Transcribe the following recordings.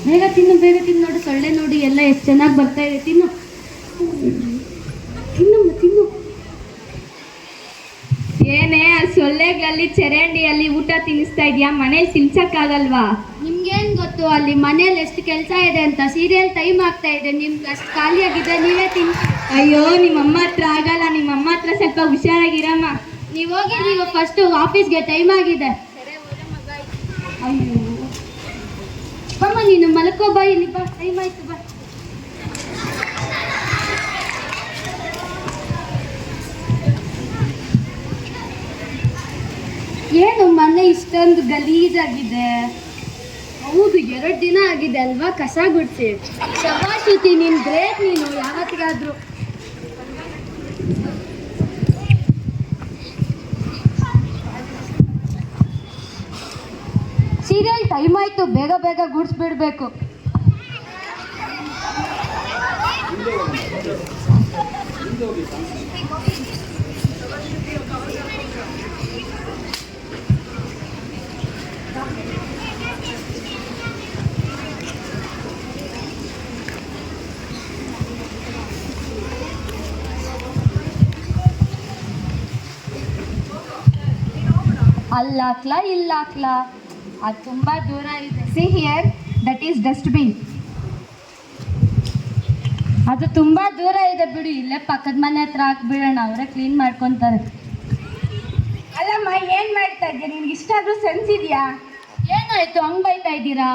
ಬೇಗ ತಿನ್ನು ಬೇಗ ತಿನ್ನು. ನೋಡು ಸೊಳ್ಳೆ ನೋಡಿ ಎಲ್ಲ ಎಷ್ಟು ಚೆನ್ನಾಗಿ ಬರ್ತಾ ಇದೆ. ತಿನ್ನು ತಿನ್ನಮ್ಮ ತಿನ್ನು. ಏನೇ ಆ ಸೊಳ್ಳೆಗಳಲ್ಲಿ ಚರಂಡಿಯಲ್ಲಿ ಊಟ ತಿನ್ನಿಸ್ತಾ ಇದೆಯಾ? ಮನೇಲಿ ತಿನ್ಸಕ್ಕಾಗಲ್ವಾ? ನಿಮ್ಗೇನು ಗೊತ್ತು ಅಲ್ಲಿ ಮನೇಲಿ ಎಷ್ಟು ಕೆಲಸ ಇದೆ ಅಂತ. ಸೀರಿಯಲ್ ಟೈಮ್ ಆಗ್ತಾ ಇದೆ, ನಿಮ್ಗೆ ಅಷ್ಟು ಖಾಲಿಯಾಗಿದೆ, ನೀವೇ ತಿನ್. ಅಯ್ಯೋ ನಿಮ್ಮಮ್ಮ ಹತ್ರ ಆಗಲ್ಲ, ನಿಮ್ಮಮ್ಮ ಹತ್ರ ಸ್ವಲ್ಪ ಹುಷಾರಾಗಿರಮ್ಮ. ನೀವು ಹೋಗಿ, ನೀವು ಫಸ್ಟು ಆಫೀಸ್ಗೆ ಟೈಮ್ ಆಗಿದೆ. ಅಯ್ಯೋ ಬಮ್ಮ ನೀನು ಮಲ್ಕೋ ಬಾ, ಇಲ್ಲಿ ಬಾ, ಟೈಮ್ ಆಯ್ತು ಬಾ. ಏನು ಮನೆ ಇಷ್ಟೊಂದು ಗಲೀಜಾಗಿದೆ? ಹೌದು, 2 ದಿನ ಆಗಿದೆ ಅಲ್ವಾ ಕಸ ಗುಡಿಸಿ. ಶಬಾಷಿತಿ, ನೀನು ಗ್ರೇಟ್. ನೀನು ಯಾವತ್ತಿಗಾದ್ರೂ ಸೀರಿಯಲ್ ಟೈಮ್ ಆಯ್ತು, ಬೇಗ ಬೇಗ ಗುಡಿಸ್ಬಿಡ್ಬೇಕು. ಅಲ್ಲಾಕ್ಲಾ ಇಲ್ಲಾಕ್ಲಾ, ಅದು ತುಂಬ ದೂರ ಇದೆ. See here, that is dustbin. ಅದು ತುಂಬ ದೂರ ಇದೆ ಬಿಡು, ಇಲ್ಲೇ ಪಕ್ಕದ ಮನೆ ಹತ್ರ ಹಾಕ್ಬಿಡೋಣ, ಅವರೇ ಕ್ಲೀನ್ ಮಾಡ್ಕೊತಾರೆ. ಅಲ್ಲಮ್ಮ, ಏನು ಮಾಡ್ತಾ ಇದ್ದೀಯ? ನಿನ್ಗೆ ಇಷ್ಟ ಆದ್ರೂ ಸೆನ್ಸ್ ಇದೆಯಾ? ಏನಾಯ್ತು ಹಂಗೆ ಬೈತಾ ಇದ್ದೀರಾ?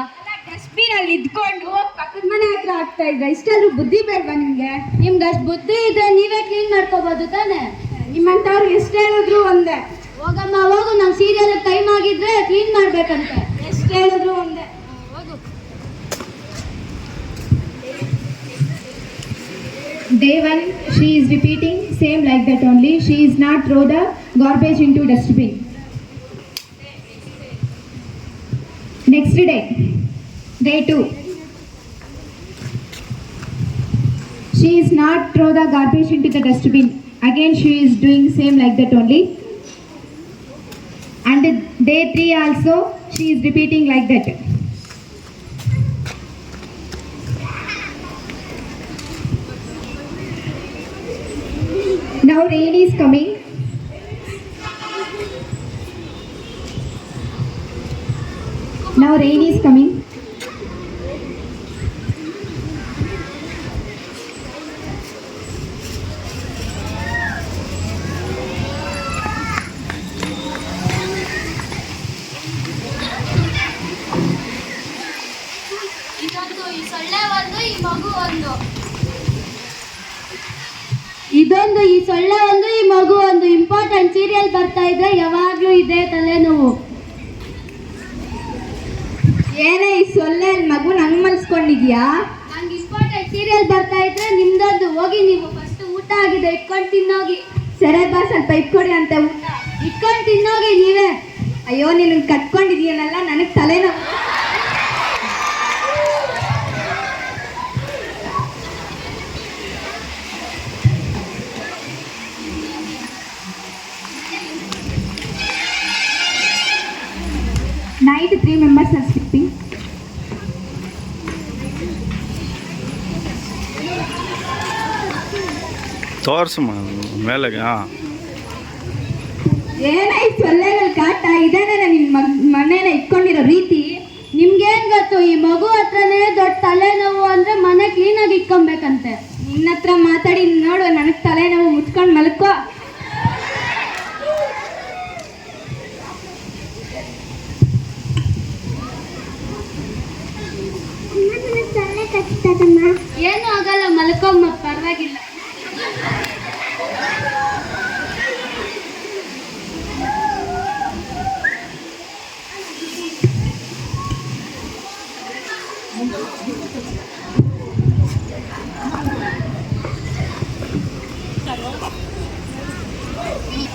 ಡಸ್ಟ್ಬಿನ್ ಅಲ್ಲಿ ಇದ್ಕೊಂಡು ಪಕ್ಕದ ಮನೆ ಹತ್ರ ಹಾಕ್ತಾ ಇದ್ದ. ಇಷ್ಟಾದ್ರೂ ಬುದ್ಧಿ ಬೇಡವಾ ನಿಮ್ಗೆ? ನಿಮ್ಗೆ ಅಷ್ಟು ಬುದ್ಧಿ ಇದ್ರೆ ನೀವೇ ಕ್ಲೀನ್ ಮಾಡ್ಕೋಬೋದು ತಾನೆ. ನಿಮ್ಮಂಥವ್ರು ಎಷ್ಟು ಹೇಳಿದ್ರು ಒಂದೇ. ಹೋಗಮ್ಮ ಹೋಗು, ನಾವು ಸೀರಿಯಲ್ ಟೈಮ್ ಆಗಿದ್ರೆ ಕ್ಲೀನ್ ಮಾಡ್ಬೇಕಂತೆ. ಎಷ್ಟು ಹೇಳಿದ್ರು ಒಂದೇ. ಹೋಗು. Day 1, she is repeating same like that only. She is not throw the garbage into dustbin. Next day, day 2, she is not throw the garbage into the dustbin. Again she is doing same like that only. And day 3 also she is repeating like that. Now rain is coming. Now rain is coming. ಇದೊಂದು, ಈ ಸೊಳ್ಳೆ ಒಂದು, ಈ ಮಗು ಒಂದು. ಇದೊಂದು, ಈ ಸೊಳ್ಳೆ ಒಂದು, ಈ ಮಗು ಒಂದು. ಇಂಪಾರ್ಟೆಂಟ್ ಸೀರಿಯಲ್ ಬರ್ತಾ ಇದ್ರೆ ಯಾವಾಗ್ಲೂ ಇದೆ ತಲೆನೋವು. ಏನೇ ಈ ಸೊಳ್ಳೆ ಮಗು ನಂಗೆ ಮಲ್ಸ್ಕೊಂಡಿದ್ಯಾ? ನಂಗೆ ಇಂಪಾರ್ಟೆಂಟ್ ಸೀರಿಯಲ್ ಬರ್ತಾ ಇದ್ರೆ ನಿಮ್ದೊಂದು. ಹೋಗಿ ನೀವು ಫಸ್ಟ್ ಊಟ ಆಗಿದೆ ಇಟ್ಕೊಂಡು ತಿನ್ನೋಗಿ. ಸರಿ ಬಾ, ಸ್ವಲ್ಪ ಇಟ್ಕೊಡಿ ಅಂತ ಊಟ ಇಟ್ಕೊಂಡು ತಿನ್ನೋಗಿ ನೀವೇ. ಅಯ್ಯೋ ನೀನು ಕಟ್ಕೊಂಡಿದ್ಯನಲ್ಲ, ನನಗೆ ತಲೆನೋವು. Night 3 members are sleeping. ತೋರ್ಸಮ್ಮ ಮೇಲೆಗೆ. ಏನೇ ಸೊಳ್ಳೆಗಳ ಕಾಟ? ಇದೇನೇ ನಿನ್ನ ಮನೇನ ಇಟ್ಕೊಂಡಿರೋ ರೀತಿ? ನಿಮ್ಗೇನ್ ಗೊತ್ತು, ಈ ಮಗು ಹತ್ರನೇ ದೊಡ್ಡ ತಲೆನೋವು ಅಂದ್ರೆ ಮನೆ ಕ್ಲೀನಾಗಿ ಇಟ್ಕೊಬೇಕಂತೆ. ನಿನ್ನ ಹತ್ರ ಮಾತಾಡಿ ನೋಡು, ನನಗೆ ತಲೆನೋವು. ಮುಚ್ಕೊಂಡು ಮಲ್ಕೋ. ಏನು ಆಗಲ್ಲ, ಮಲ್ಕೊಮ್ಮ, ಪರವಾಗಿಲ್ಲ.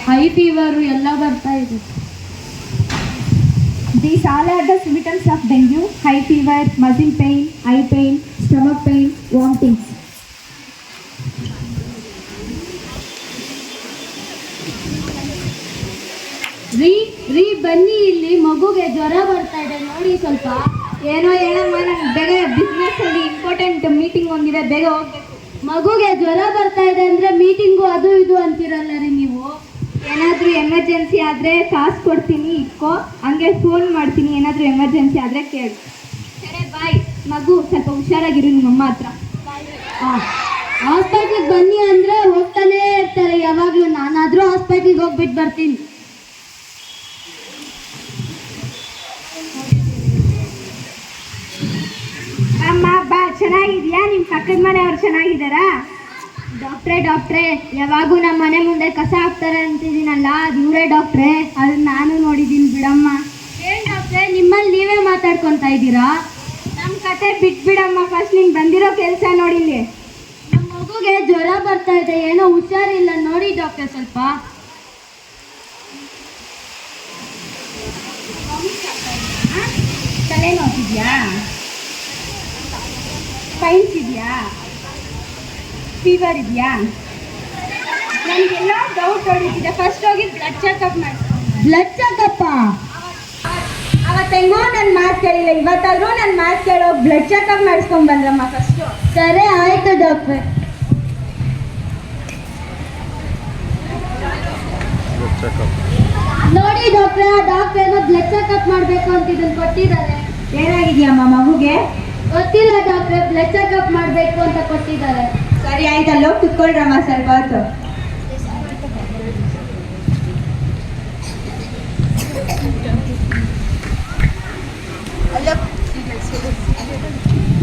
ಹೈ ಫೀವರು ಎಲ್ಲ ಬರ್ತಾ ಇದೆ. These all are the symptoms of dengue: high fever, muscle pain, eye pain, stomach pain, vomitings. ರೀ ಬನ್ನಿ ಇಲ್ಲಿ, ಮಗುಗೆ ಜ್ವರ ಬರ್ತಾ ಇದೆ ನೋಡಿ ಸ್ವಲ್ಪ. ಏನೋ ಹೇಳಮ್ಮ, ನಂಗೆ ಬೇಗ ಬಿಸ್ನೆಸ್ಸಲ್ಲಿ ಇಂಪಾರ್ಟೆಂಟ್ ಮೀಟಿಂಗ್ ಒಂದಿದೆ, ಬೇಗ ಹೋಗ್ಬೇಕು. ಮಗುಗೆ ಜ್ವರ ಬರ್ತಾ ಇದೆ ಅಂದರೆ ಮೀಟಿಂಗು ಅದು ಇದು ಅಂತೀರಲ್ಲ ರೀ ನೀವು. ಏನಾದರೂ ಎಮರ್ಜೆನ್ಸಿ ಆದರೆ ಕಾಸು ಕೊಡ್ತೀನಿ, ಇಟ್ಕೋ. ಹಂಗೆ ಫೋನ್ ಮಾಡ್ತೀನಿ, ಏನಾದರೂ ಎಮರ್ಜೆನ್ಸಿ ಆದರೆ ಕೇಳು. ಸರಿ ಬಾಯ್. ಮಗು ಸ್ವಲ್ಪ ಹುಷಾರಾಗಿರು ನಿಮ್ಮಮ್ಮ ಹತ್ರ. ಹಾಸ್ಪಿಟ್ಲಿಗೆ ಬನ್ನಿ ಅಂದರೆ ಹೋಗ್ತಾನೇ ಇರ್ತಾರೆ ಯಾವಾಗಲೂ. ನಾನಾದರೂ ಹಾಸ್ಪಿಟ್ಲಿಗೆ ಹೋಗ್ಬಿಟ್ಟು ಬರ್ತೀನಿ. ಅಮ್ಮ ಬಾ, ಚೆನ್ನಾಗಿದ್ಯಾ? ನಿಮ್ಮ ಪಕ್ಕದ ಮನೆಯವ್ರು ಚೆನ್ನಾಗಿದ್ದಾರಾ? ಡಾಕ್ಟ್ರೇ ಯಾವಾಗೂ ನಮ್ಮ ಮನೆ ಮುಂದೆ ಕಸ ಹಾಕ್ತಾರೆ ಅಂತಿದ್ದೀನಲ್ಲ, ಅದು ಇವರೇ ಡಾಕ್ಟ್ರೇ? ಅದು ನಾನು ನೋಡಿದ್ದೀನಿ ಬಿಡಮ್ಮ. ಏನು ಡಾಕ್ಟ್ರೇ, ನಿಮ್ಮಲ್ಲಿ ನೀವೇ ಮಾತಾಡ್ಕೊತಾ ಇದ್ದೀರಾ? ನಮ್ಮ ಕತೆ ಬಿಟ್ಬಿಡಮ್ಮ, ಫಸ್ಟ್ ನೀನು ಬಂದಿರೋ ಕೆಲಸ ನೋಡಿಲ್ಲಿ. ನಮ್ಮ ಮಗುಗೆ ಜ್ವರ ಬರ್ತಾ ಇದೆ, ಏನೋ ಹುಷಾರಿಲ್ಲ, ನೋಡಿ ಡಾಕ್ಟ್ರೆ ಸ್ವಲ್ಪ. ತಲೆ ನೋವಿದ್ಯಾ? ಪೈನ್ಸ್ ಇದೆಯಾ? ಫೀವರ್ ಇದೆಯಾ? ನನಗೆಲ್ಲ ಡೌಟ್ ಹೊಡಿತಿದೆ. ಫಸ್ಟ್ ಹೋಗಿ ಬ್ಲಡ್ ಚೆಕಪ್ ಮಾಡಿಸ್ಕೊ. ಬ್ಲಡ್ ಚೆಕಪ್ಪ? ಅವತ್ತೆಂಗೋ ನನ್ನ ಮಾತು ಕೇಳಿಲ್ಲ, ಇವತ್ತಾದ್ರೂ ನನ್ನ ಮಾತು ಕೇಳೋ ಬ್ಲಡ್ ಚೆಕಪ್ ಮಾಡಿಸ್ಕೊಂಡ್ ಬಂದ್ರಮ್ಮ ಫಸ್ಟು. ಸರಿ ಆಯ್ತು ಡಾಕ್ಟ್ರೆ. ನೋಡಿ ಡಾಕ್ಟ್ರೆ, ಡಾಕ್ಟ್ರ್ ಏನೋ ಬ್ಲಡ್ ಚೆಕಪ್ ಮಾಡಬೇಕು ಅಂತ ಇದನ್ನು ಕೊಟ್ಟಿದ್ದಾರೆ. ಏನಾಗಿದೆಯಮ್ಮ ಮಗುಗೆ? ಗೊತ್ತಿಲ್ಲ ಡಾಕ್ಟ್ರೆ, ಬ್ಲಡ್ ಚೆಕಪ್ ಮಾಡಬೇಕು ಅಂತ ಕೊಟ್ಟಿದ್ದಾರೆ. ಸರಿ ಆಯ್ತಲ್ಲೋ, ಕುತ್ಕೊಳ್ರಮ್ಮ ಸ್ವಲ್ಪ ಹೊತ್ತು.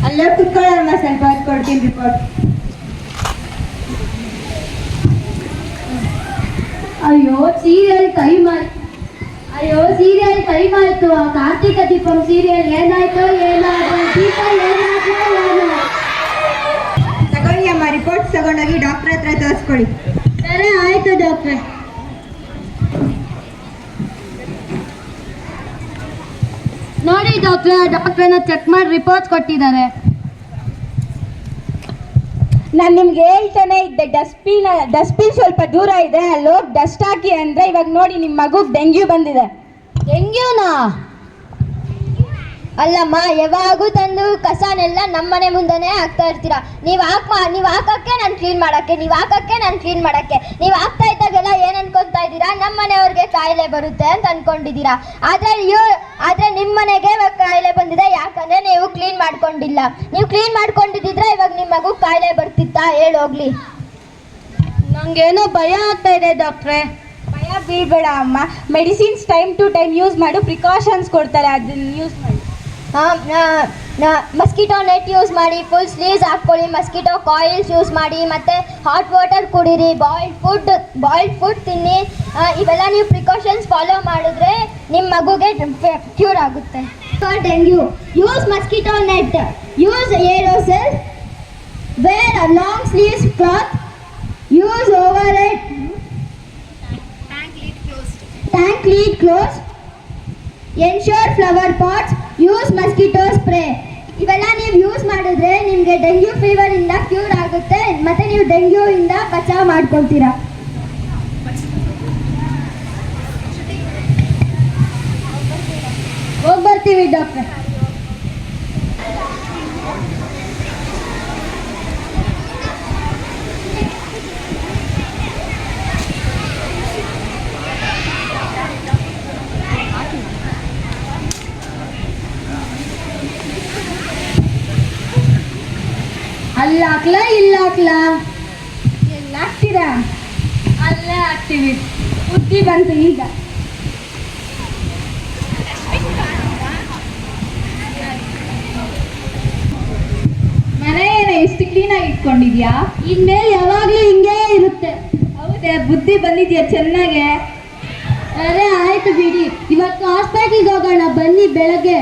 ಅಲ್ಲೋ ಕುತ್ಕೊಳ್ಳಮ್ಮ, ಸ್ವಲ್ಪ ಹೊತ್ತು ಕೊಡ್ತೀನಿ ರಿಪೋರ್ಟ್. ಅಯ್ಯೋ ಸೀರಿಯಲ್ ಟೈಮ್ ಆಯ್ತು. ಆ ಕಾರ್ತಿಕ ದೀಪಂ ಸೀರಿಯಲ್ ಏನಾಯ್ತು ದೀಪ ಏನಾಯ್ತು ಏನೋ. ತಗೊಳ್ಳಿ ಅಮ್ಮ, ರಿಪೋರ್ಟ್ಸ್ ತಗೊಂಡೋಗಿ ಡಾಕ್ಟ್ರ್ ಹತ್ರ ತೋರಿಸ್ಕೊಳ್ಳಿ. ಸರಿ ಆಯ್ತು ಡಾಕ್ಟ್ರೆ. ನೋಡಿ ಡಾಕ್ಟ್ರನ್ನ ಚೆಕ್ ಮಾಡಿ ರಿಪೋರ್ಟ್ಸ್ ಕೊಟ್ಟಿದ್ದಾರೆ. ನಾನು ನಿಮ್ಗೆ ಹೇಳ್ತಾನೆ ಇದ್ದೆ, ಡಸ್ಟ್ಬಿನ್ ಸ್ವಲ್ಪ ದೂರ ಇದೆ, ಅಲ್ಲೋಗಿ ಡಸ್ಟ್ ಹಾಕಿ ಅಂದರೆ ಇವಾಗ ನೋಡಿ ನಿಮ್ಮ ಮಗುಗೆ ಡೆಂಗ್ಯೂ ಬಂದಿದೆ. ಡೆಂಗ್ಯೂನಾ? ಅಲ್ಲಮ್ಮ, ಯಾವಾಗೂ ತಂದು ಕಸನೆಲ್ಲ ನಮ್ಮನೆ ಮುಂದೆನೇ ಹಾಕ್ತಾ ಇರ್ತೀರಾ. ನೀವು ಹಾಕಕ್ಕೆ ನಾನು ಕ್ಲೀನ್ ಮಾಡೋಕ್ಕೆ, ನೀವು ಹಾಕ್ತಾ ಇದ್ದಾಗೆಲ್ಲ ಏನು ಅನ್ಕೊತಾ ಇದ್ದೀರಾ? ನಮ್ಮ ಮನೆಯವ್ರಿಗೆ ಕಾಯಿಲೆ ಬರುತ್ತೆ ಅಂತ ಅನ್ಕೊಂಡಿದ್ದೀರಾ. ಆದರೆ ನಿಮ್ಮ ಮನೆಗೆ ಇವಾಗ ಕಾಯಿಲೆ ಬಂದಿದೆ, ಯಾಕಂದರೆ ನೀವು ಕ್ಲೀನ್ ಮಾಡ್ಕೊಂಡಿಲ್ಲ. ನೀವು ಕ್ಲೀನ್ ಮಾಡ್ಕೊಂಡಿದ್ದಿದ್ರೆ ಇವಾಗ ನಿಮ್ಮ ಮಗು ಕಾಯಿಲೆ ಬರ್ತಿತ್ತಾ? ಹೇಳೋಗ್ಲಿ. ನಂಗೇನೋ ಭಯ ಆಗ್ತಾ ಇದೆ ಡಾಕ್ಟ್ರೆ. ಭಯ ಬೀಳ್ಬೇಡ ಅಮ್ಮ, medicines time to time use ಮಾಡು, ಪ್ರಿಕಾಷನ್ಸ್ ಕೊಡ್ತಾರೆ, ಅದನ್ನ ಯೂಸ್ ಮಾಡಿ. ಮಸ್ಕಿಟೋ ನೆಟ್ ಯೂಸ್ ಮಾಡಿ, ಫುಲ್ ಸ್ಲೀವ್ಸ್ ಹಾಕ್ಕೊಳ್ಳಿ, ಮಸ್ಕಿಟೋ ಕಾಯಿಲ್ಸ್ ಯೂಸ್ ಮಾಡಿ, ಮತ್ತು ಹಾಟ್ ವಾಟರ್ ಕುಡೀರಿ, ಬಾಯ್ಲ್ಡ್ ಫುಡ್ ತಿನ್ನಿ. ಇವೆಲ್ಲ ನೀವು ಪ್ರಿಕಾಷನ್ಸ್ ಫಾಲೋ ಮಾಡಿದ್ರೆ ನಿಮ್ಮ ಮಗುಗೆ ಕ್ಯೂರ್ ಆಗುತ್ತೆ. For dengue, use mosquito net, use aerosol, wear a long sleeves cloth, use over it tank lid closed, ensure flower pots, use mosquito spray. ಇವೆಲ್ಲ ನೀವು ಯೂಸ್ ಮಾಡಿದ್ರೆ ನಿಮಗೆ ಡೆಂಗ್ಯೂ ಫೀವರ್ ಇಂದ ಕ್ಯೂರ್ ಆಗುತ್ತೆ, ಮತ್ತೆ ನೀವು ಡೆಂಗ್ಯೂ ಇಂದ ಬಚಾವ್ ಮಾಡ್ಕೊಳ್ತೀರಾ. ಹೋಗಿ ಬರ್ತೀವಿ ಡಾಕ್ಟ್ರೆ. ಅಲ್ಲ ಹಾಕ್ಲಾ ಇಲ್ಲ ಹಾಕ್ಲಾ? ಎಲ್ಲ ಹಾಕ್ತೀರಾ? ಅಲ್ಲೇ ಹಾಕ್ತೀವಿ. ಬುದ್ಧಿ ಬಂತು ಈಗ. ಮನೆ ಏನೋ ಎಷ್ಟು ಕ್ಲೀನಾಗಿ ಇಟ್ಕೊಂಡಿದ್ಯಾ? ಇನ್ಮೇಲೆ ಯಾವಾಗಲೂ ಹಿಂಗೇ ಇರುತ್ತೆ. ಹೌದೇ, ಬುದ್ಧಿ ಬಂದಿದ್ಯಾ ಚೆನ್ನಾಗೆ. ಅರೆ ಆಯ್ತು ಬಿಡಿ, ಇವತ್ತು ಹಾಸ್ಪಿಟ್ಲಿಗೆ ಹೋಗೋಣ ಬನ್ನಿ ಬೆಳಗ್ಗೆ.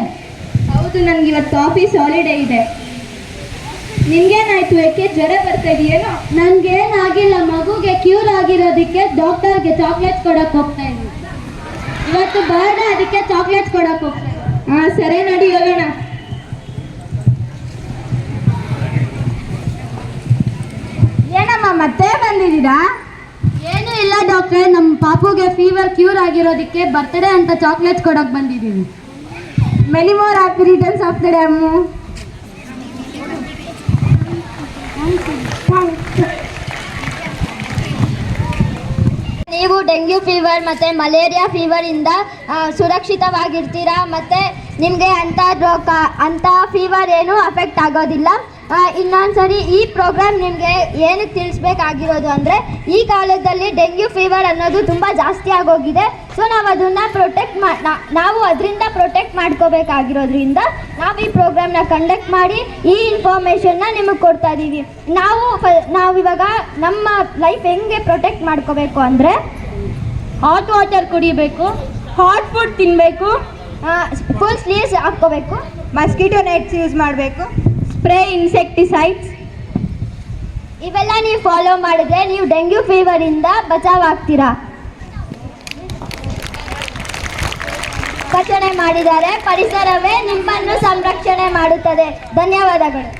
ಹೌದು, ನನಗೆ ಇವತ್ತು ಆಫೀಸ್ ಹಾಲಿಡೇ ಇದೆ. ನಿನ್ಗೇನಾಯ್ತು? ಯಾಕೆ ಜ್ವರ ಬರ್ತಾ ಇದೆಯೇನೋ? ನನಗೇನಾಗಿಲ್ಲ, ಮಗುಗೆ ಕ್ಯೂರ್ ಆಗಿರೋದಕ್ಕೆ ಡಾಕ್ಟರ್ಗೆ ಚಾಕ್ಲೇಟ್ಸ್ ಕೊಡಕ್ಕೆ ಹೋಗ್ತಾ ಇದ್ದೀನಿ. ಇವತ್ತು ಬರ್ಡೇ, ಅದಕ್ಕೆ ಚಾಕ್ಲೇಟ್ಸ್ ಕೊಡಕ್ಕೆ ಹೋಗ್ತಾ ಇದ್ದೀನಿ. ಹಾಂ ಸರಿ, ನಡಿ ಹೋಗೋಣ. ಏನಮ್ಮ ಮತ್ತೆ ಬಂದಿದ್ದೀರಾ? ಏನೂ ಇಲ್ಲ ಡಾಕ್ಟ್ರೆ, ನಮ್ಮ ಪಾಪುಗೆ ಫೀವರ್ ಕ್ಯೂರ್ ಆಗಿರೋದಕ್ಕೆ ಬರ್ತ್ಡೇ ಅಂತ ಚಾಕ್ಲೇಟ್ಸ್ ಕೊಡಕ್ಕೆ ಬಂದಿದ್ದೀನಿ. Many more happy returns of the day Ammu. ನೀವು ಡೆಂಗ್ಯೂ ಫೀವರ್ ಮತ್ತು ಮಲೇರಿಯಾ ಫೀವರಿಂದ ಸುರಕ್ಷಿತವಾಗಿರ್ತೀರಾ ಮತ್ತು ನಿಮಗೆ ಅಂಥ ಫೀವರ್ ಏನೂ ಅಫೆಕ್ಟ್ ಆಗೋದಿಲ್ಲ. ಇನ್ನೊಂದ್ಸರಿ ಈ ಪ್ರೋಗ್ರಾಮ್ ನಿಮಗೆ ಏನಕ್ಕೆ ತಿಳಿಸ್ಬೇಕಾಗಿರೋದು ಅಂದರೆ ಈ ಕಾಲದಲ್ಲಿ ಡೆಂಗ್ಯೂ ಫೀವರ್ ಅನ್ನೋದು ತುಂಬ ಜಾಸ್ತಿ ಆಗೋಗಿದೆ. ಸೊ ನಾವು ಅದನ್ನು ನಾವು ಅದರಿಂದ ಪ್ರೊಟೆಕ್ಟ್ ಮಾಡ್ಕೋಬೇಕಾಗಿರೋದ್ರಿಂದ ನಾವು ಈ ಪ್ರೋಗ್ರಾಮ್ನ ಕಂಡಕ್ಟ್ ಮಾಡಿ ಈ ಇನ್ಫಾರ್ಮೇಷನ್ನ ನಿಮಗೆ ಕೊಡ್ತಾ ಇದ್ದೀವಿ. ನಾವಿವಾಗ ನಮ್ಮ ಲೈಫ್ ಹೆಂಗೆ ಪ್ರೊಟೆಕ್ಟ್ ಮಾಡ್ಕೋಬೇಕು ಅಂದರೆ ಹಾಟ್ ವಾಟರ್ ಕುಡಿಬೇಕು, ಹಾಟ್ ಫುಡ್ ತಿನ್ನಬೇಕು, ಫುಲ್ ಸ್ಲೀವ್ಸ್ ಹಾಕ್ಕೋಬೇಕು, ಮಸ್ಕಿಟೋ ನೆಟ್ಸ್ ಯೂಸ್ ಮಾಡಬೇಕು, ಸ್ಪ್ರೇ ಇನ್ಸೆಕ್ಟಿಸೈಡ್ಸ್. ಇವೆಲ್ಲ ನೀವು ಫಾಲೋ ಮಾಡಿದ್ರೆ ನೀವು ಡೆಂಗ್ಯೂ ಫೀವರಿಂದ ಬಚಾವಾಗ್ತೀರಾ. ರಕ್ಷಣೆ ಮಾಡಿದ್ದಾರೆ, ಪರಿಸರವೇ ನಿಮ್ಮನ್ನು ಸಂರಕ್ಷಣೆ ಮಾಡುತ್ತದೆ. ಧನ್ಯವಾದಗಳು.